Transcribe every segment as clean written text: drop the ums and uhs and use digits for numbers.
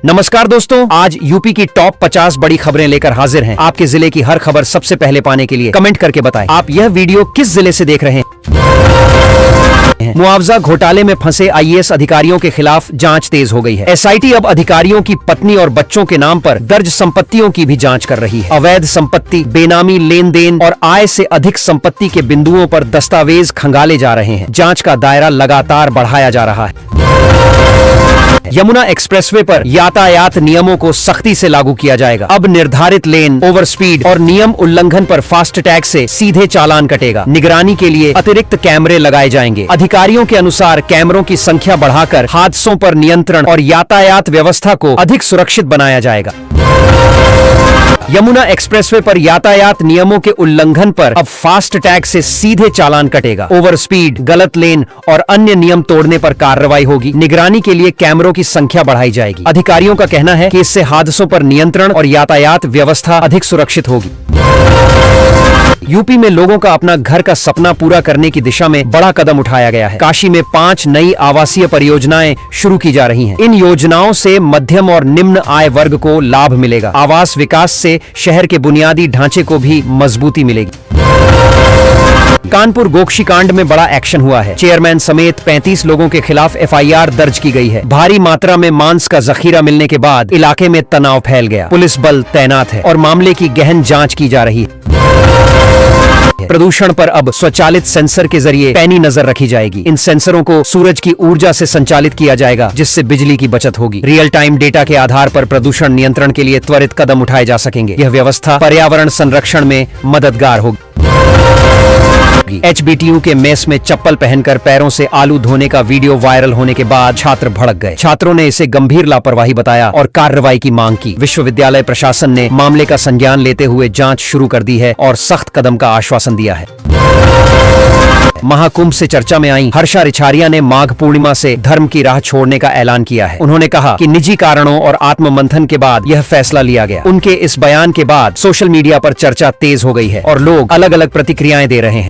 नमस्कार दोस्तों, आज यूपी की टॉप 50 बड़ी खबरें लेकर हाजिर हैं। आपके जिले की हर खबर सबसे पहले पाने के लिए कमेंट करके बताएं आप यह वीडियो किस जिले से देख रहे हैं। मुआवजा घोटाले में फंसे आईएएस अधिकारियों के खिलाफ जांच तेज हो गई है। एसआईटी अब अधिकारियों की पत्नी और बच्चों के नाम पर दर्ज संपत्तियों की भी जांच कर रही है। अवैध संपत्ति, बेनामी लेन देन और आय से अधिक संपत्ति के बिंदुओं पर दस्तावेज खंगाले जा रहे हैं। जांच का दायरा लगातार बढ़ाया जा रहा है। यमुना एक्सप्रेसवे पर यातायात नियमों को सख्ती से लागू किया जाएगा। अब निर्धारित लेन, ओवर स्पीड और नियम उल्लंघन पर फास्ट टैग से सीधे चालान कटेगा। निगरानी के लिए अतिरिक्त कैमरे लगाए जाएंगे। अधिकारियों के अनुसार कैमरों की संख्या बढ़ाकर हादसों पर नियंत्रण और यातायात व्यवस्था को अधिक सुरक्षित बनाया जाएगा। यमुना एक्सप्रेसवे पर यातायात नियमों के उल्लंघन पर अब फास्ट टैग से सीधे चालान कटेगा। ओवर स्पीड, गलत लेन और अन्य नियम तोड़ने पर कार्रवाई होगी। निगरानी के लिए कैमरों की संख्या बढ़ाई जाएगी। अधिकारियों का कहना है कि इससे हादसों पर नियंत्रण और यातायात व्यवस्था अधिक सुरक्षित होगी। यूपी में लोगों का अपना घर का सपना पूरा करने की दिशा में बड़ा कदम उठाया गया है। काशी में 5 नई आवासीय परियोजनाएं शुरू की जा रही हैं। इन योजनाओं से मध्यम और निम्न आय वर्ग को लाभ मिलेगा। आवास विकास से शहर के बुनियादी ढांचे को भी मजबूती मिलेगी। कानपुर गोकशी कांड में बड़ा एक्शन हुआ है। चेयरमैन समेत 35 लोगों के खिलाफ एफआईआर दर्ज की गई है। भारी मात्रा में मांस का जखीरा मिलने के बाद इलाके में तनाव फैल गया। पुलिस बल तैनात है और मामले की गहन जांच की जा रही है। प्रदूषण पर अब स्वचालित सेंसर के जरिए पैनी नजर रखी जाएगी। इन सेंसरों को सूरज की ऊर्जा से संचालित किया जाएगा, जिससे बिजली की बचत होगी। रियल टाइम डेटा के आधार पर प्रदूषण नियंत्रण के लिए त्वरित कदम उठाए जा सकेंगे। यह व्यवस्था पर्यावरण संरक्षण में मददगार होगी। एचबीटीयू के मेस में चप्पल पहनकर पैरों से आलू धोने का वीडियो वायरल होने के बाद छात्र भड़क गए। छात्रों ने इसे गंभीर लापरवाही बताया और कार्रवाई की मांग की। विश्वविद्यालय प्रशासन ने मामले का संज्ञान लेते हुए जांच शुरू कर दी है और सख्त कदम का आश्वासन दिया है। महाकुंभ से चर्चा में आई हर्षा रिछारिया ने माघ पूर्णिमा से धर्म की राह छोड़ने का ऐलान किया है। उन्होंने कहा कि निजी कारणों और आत्ममंथन के बाद यह फैसला लिया गया। उनके इस बयान के बाद सोशल मीडिया पर चर्चा तेज हो गई है और लोग अलग अलग प्रतिक्रियाएं दे रहे हैं।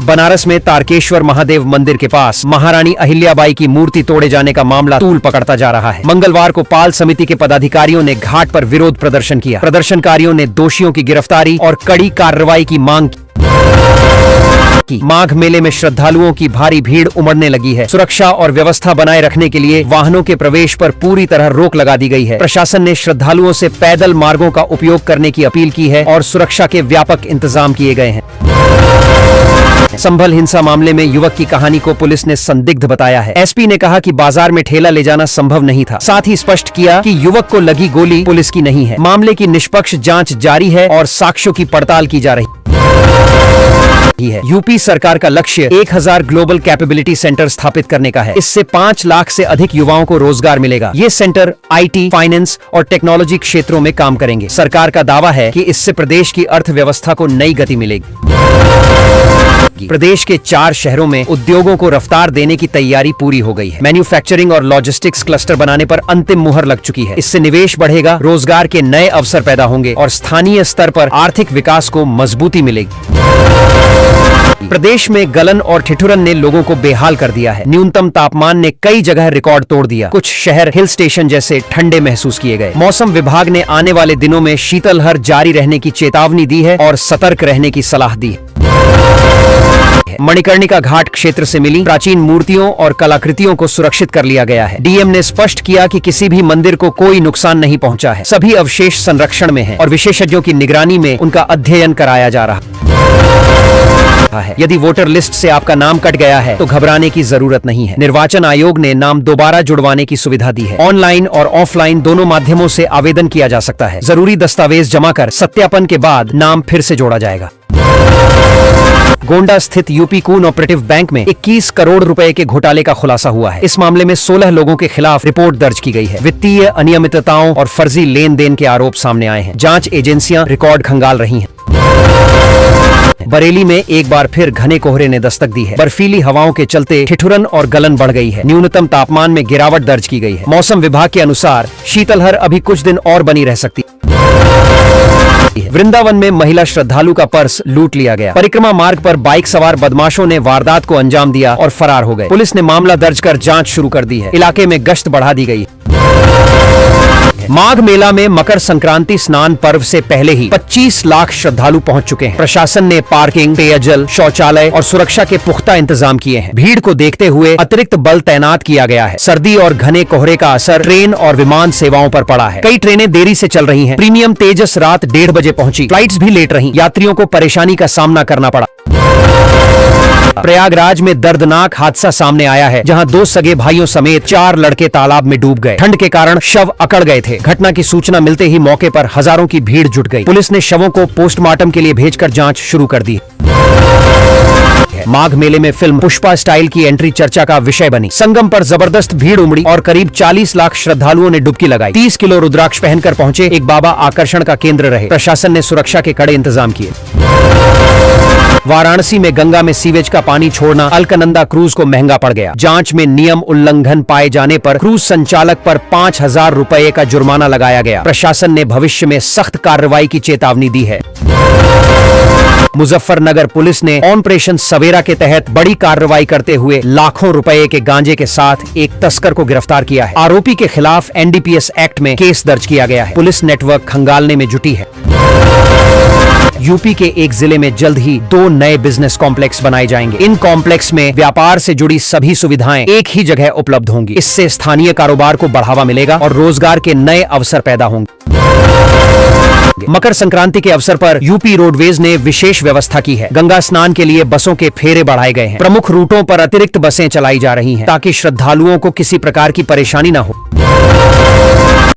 बनारस में तारकेश्वर महादेव मंदिर के पास महारानी अहिल्याबाई की मूर्ति तोड़े जाने का मामला तूल पकड़ता जा रहा है। मंगलवार को पाल समिति के पदाधिकारियों ने घाट पर विरोध प्रदर्शन किया। प्रदर्शनकारियों ने दोषियों की गिरफ्तारी और कड़ी कार्रवाई की मांग की। माघ मेले में श्रद्धालुओं की भारी भीड़ उमड़ने लगी है। सुरक्षा और व्यवस्था बनाए रखने के लिए वाहनों के प्रवेश पर पूरी तरह रोक लगा दी गई है। प्रशासन ने श्रद्धालुओं से पैदल मार्गों का उपयोग करने की अपील की है और सुरक्षा के व्यापक इंतजाम किए गए हैं। संभल हिंसा मामले में युवक की कहानी को पुलिस ने संदिग्ध बताया है। एसपी ने कहा कि बाजार में ठेला ले जाना संभव नहीं था। साथ ही स्पष्ट किया कि युवक को लगी गोली पुलिस की नहीं है। मामले की निष्पक्ष जांच जारी है और साक्ष्यों की पड़ताल की जा रही है। यूपी सरकार का लक्ष्य 1000 ग्लोबल कैपेबिलिटी सेंटर स्थापित करने का है। इससे 5 लाख से अधिक युवाओं को रोजगार मिलेगा। ये सेंटर आईटी, फाइनेंस और टेक्नोलॉजी क्षेत्रों में काम करेंगे। सरकार का दावा है कि इससे प्रदेश की अर्थव्यवस्था को नई गति मिलेगी। प्रदेश के 4 शहरों में उद्योगों को रफ्तार देने की तैयारी पूरी हो गई है। मैन्युफैक्चरिंग और लॉजिस्टिक्स क्लस्टर बनाने पर अंतिम मुहर लग चुकी है। इससे निवेश बढ़ेगा, रोजगार के नए अवसर पैदा होंगे और स्थानीय स्तर पर आर्थिक विकास को मजबूती मिलेगी। प्रदेश में गलन और ठिठुरन ने लोगों को बेहाल कर दिया है। न्यूनतम तापमान ने कई जगह रिकॉर्ड तोड़ दिया। कुछ शहर हिल स्टेशन जैसे ठंडे महसूस किए गए। मौसम विभाग ने आने वाले दिनों में शीतलहर जारी रहने की चेतावनी दी है और सतर्क रहने की सलाह दी है। मणिकर्णिका घाट क्षेत्र से मिली प्राचीन मूर्तियों और कलाकृतियों को सुरक्षित कर लिया गया है। डीएम ने स्पष्ट किया कि किसी भी मंदिर को कोई नुकसान नहीं पहुंचा है। सभी अवशेष संरक्षण में हैं और विशेषज्ञों की निगरानी में उनका अध्ययन कराया जा रहा है। यदि वोटर लिस्ट से आपका नाम कट गया है तो घबराने की जरूरत नहीं है। निर्वाचन आयोग ने नाम दोबारा जुड़वाने की सुविधा दी है। ऑनलाइन और ऑफलाइन दोनों माध्यमों से आवेदन किया जा सकता है। जरूरी दस्तावेज जमा कर सत्यापन के बाद नाम फिर से जोड़ा जाएगा। गोंडा स्थित यूपी कून ऑपरेटिव बैंक में 21 करोड़ रुपए के घोटाले का खुलासा हुआ है। इस मामले में 16 लोगों के खिलाफ रिपोर्ट दर्ज की गई है। वित्तीय अनियमितताओं और फर्जी लेन देन के आरोप सामने आए हैं। जांच एजेंसियां रिकॉर्ड खंगाल रही हैं। बरेली में एक बार फिर घने कोहरे ने दस्तक दी है। बर्फीली हवाओं के चलते ठिठुरन और गलन बढ़ गई है। न्यूनतम तापमान में गिरावट दर्ज की गई है। मौसम विभाग के अनुसार शीतलहर अभी कुछ दिन और बनी रह सकती है। वृंदावन में महिला श्रद्धालु का पर्स लूट लिया गया। परिक्रमा मार्ग पर बाइक सवार बदमाशों ने वारदात को अंजाम दिया और फरार हो गए। पुलिस ने मामला दर्ज कर जांच शुरू कर दी है। इलाके में गश्त बढ़ा दी गई है। है। माघ मेला में मकर संक्रांति स्नान पर्व से पहले ही 25 लाख श्रद्धालु पहुंच चुके हैं। प्रशासन ने पार्किंग, पेयजल, शौचालय और सुरक्षा के पुख्ता इंतजाम किए हैं। भीड़ को देखते हुए अतिरिक्त बल तैनात किया गया है। सर्दी और घने कोहरे का असर ट्रेन और विमान सेवाओं पर पड़ा है। कई ट्रेनें देरी से चल रही हैं। प्रीमियम तेजस रात 1:30 बजे पहुंची। फ्लाइट्स भी लेट रहीं। यात्रियों को परेशानी का सामना करना पड़ा। प्रयागराज में दर्दनाक हादसा सामने आया है, जहां 2 सगे भाइयों समेत 4 लड़के तालाब में डूब गए। ठंड के कारण शव अकड़ गए थे। घटना की सूचना मिलते ही मौके पर हजारों की भीड़ जुट गई। पुलिस ने शवों को पोस्टमार्टम के लिए भेजकर जांच शुरू कर दी। माघ मेले में फिल्म पुष्पा स्टाइल की एंट्री चर्चा का विषय बनी। संगम पर जबरदस्त भीड़ उमड़ी और करीब 40 लाख श्रद्धालुओं ने डुबकी लगाई। 30 किलो रुद्राक्ष पहनकर पहुंचे एक बाबा आकर्षण का केंद्र रहे। प्रशासन ने सुरक्षा के कड़े इंतजाम किए। वाराणसी में गंगा में सीवेज का पानी छोड़ना अलकनंदा क्रूज को महंगा पड़ गया। जांच में नियम उल्लंघन पाए जाने पर क्रूज संचालक पर 5,000 रुपए का जुर्माना लगाया गया। प्रशासन ने भविष्य में सख्त कार्रवाई की चेतावनी दी है। मुजफ्फरनगर पुलिस ने ऑपरेशन सवेरा के तहत बड़ी कार्रवाई करते हुए लाखों रुपए के गांजे के साथ एक तस्कर को गिरफ्तार किया है। आरोपी के खिलाफ एनडीपीएस एक्ट में केस दर्ज किया गया है। पुलिस नेटवर्क खंगालने में जुटी है। यूपी के एक जिले में जल्द ही 2 नए बिजनेस कॉम्प्लेक्स बनाए जाएंगे। इन कॉम्प्लेक्स में व्यापार से जुड़ी सभी सुविधाएं एक ही जगह उपलब्ध होंगी। इससे स्थानीय कारोबार को बढ़ावा मिलेगा और रोजगार के नए अवसर पैदा होंगे। मकर संक्रांति के अवसर पर यूपी रोडवेज ने विशेष व्यवस्था की है। गंगा स्नान के लिए बसों के फेरे बढ़ाए गए हैं। प्रमुख रूटों पर अतिरिक्त बसें चलाई जा रही हैं ताकि श्रद्धालुओं को किसी प्रकार की परेशानी न हो।